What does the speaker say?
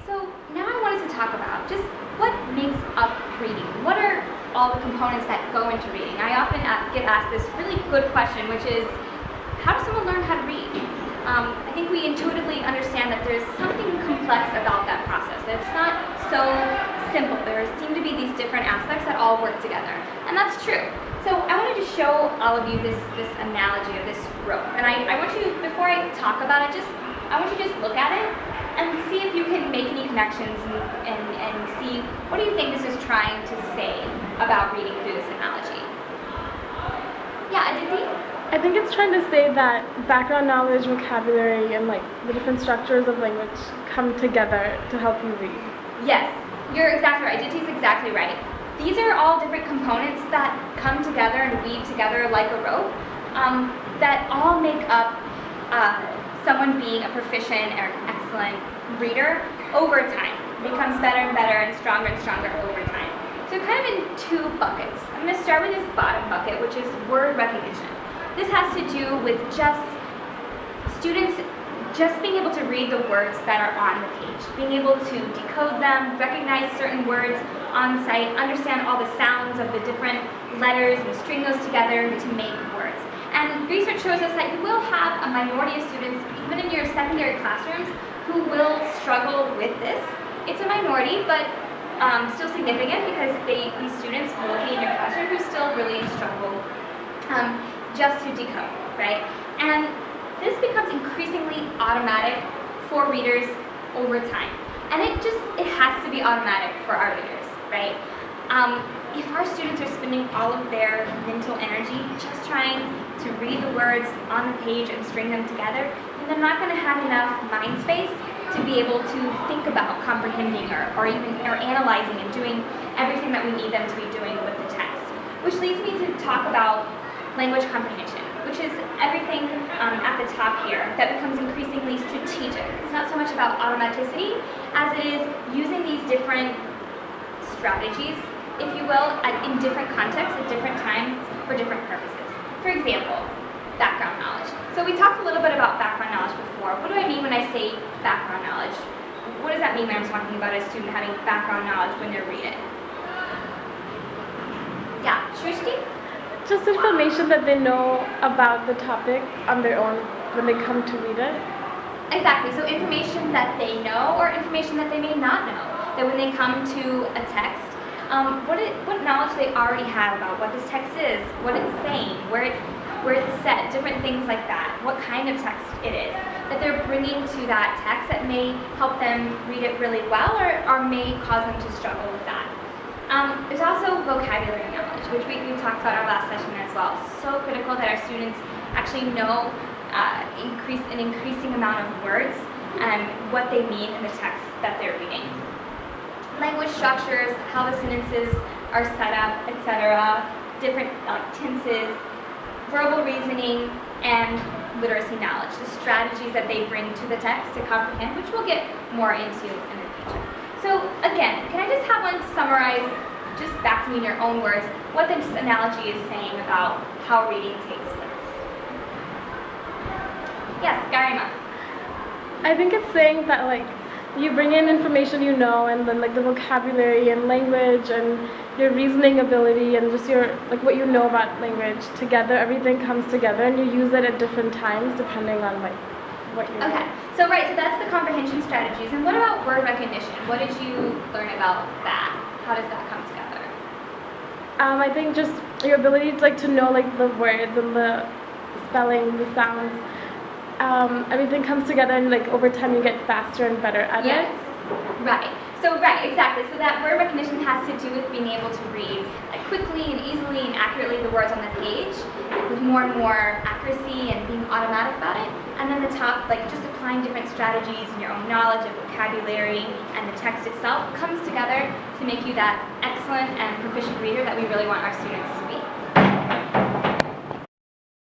So now I wanted to talk about just what makes up reading. What are all the components that go into reading? I often get asked this really good question, which is, how does someone learn how to read? I think we intuitively understand that there's something complex about that process. That it's not so simple. There seem to be these different aspects that all work together, and that's true. So I wanted to show all of you this analogy of this rope, and I want you, before I talk about it, I want you to just look at it and see if you can make any connections and see what do you think this is trying to say about reading through this analogy. Yeah, Aditi? I think it's trying to say that background knowledge, vocabulary, and like the different structures of language come together to help you read. Yes, you're exactly right. Aditi's exactly right. These are all different components that come together and weave together like a rope that all make up someone being a proficient or excellent reader over time. It becomes better and better and stronger over time. So kind of in two buckets. I'm going to start with this bottom bucket, which is word recognition. This has to do with just students just being able to read the words that are on the page, being able to decode them, recognize certain words on sight, understand all the sounds of the different letters and string those together to make words. And research shows us that you will have a minority of students, even in your secondary classrooms, who will struggle with this. It's a minority, but still significant because these students working in your classroom who still really struggle just to decode, right? And this becomes increasingly automatic for readers over time. And it has to be automatic for our readers, right? If our students are spending all of their mental energy just trying to read the words on the page and string them together, then they're not going to have enough mind space to be able to think about comprehending or analyzing and doing everything that we need them to be doing with the text. Which leads me to talk about language comprehension, which is everything at the top here that becomes increasingly strategic. It's not so much about automaticity as it is using these different strategies, if you will, in different contexts at different times for different purposes. For example, background knowledge. So we talked a little bit about background knowledge before. What do I mean when I say background knowledge? What does that mean when I'm talking about a student having background knowledge when they're reading? Yeah, Shrishti? Just information that they know about the topic on their own when they come to read it. Exactly, so information that they know or information that they may not know. That when they come to a text, what knowledge they already have about what this text is, what it's saying, where it's set, different things like that, what kind of text it is, that they're bringing to that text that may help them read it really well or may cause them to struggle with that. There's also vocabulary knowledge, which we talked about in our last session as well. So critical that our students actually know an increasing amount of words and what they mean in the text that they're reading. Language structures, how the sentences are set up, etc., different tenses, verbal reasoning, and literacy knowledge, the strategies that they bring to the text to comprehend, which we'll get more into in the future. So again, can I just have one summarize, just back to me in your own words, what this analogy is saying about how reading takes place? Yes, Garima. I think it's saying that like you bring in information you know, and then like the vocabulary and language and your reasoning ability and just your like what you know about language together. Everything comes together, and you use it at different times depending on like what you're. Okay, so that's the comprehension strategies. And what about word recognition? What did you learn about that? How does that come together? I think just your ability to know like the words and the spelling, the sounds. Everything comes together, and like over time you get faster and better at it. Right. So exactly. So that word recognition has to do with being able to read quickly and easily and accurately the words on the page with more and more accuracy and being automatic about it. And then the top, just applying different strategies and your own knowledge of vocabulary and the text itself comes together to make you that excellent and proficient reader that we really want our students to be.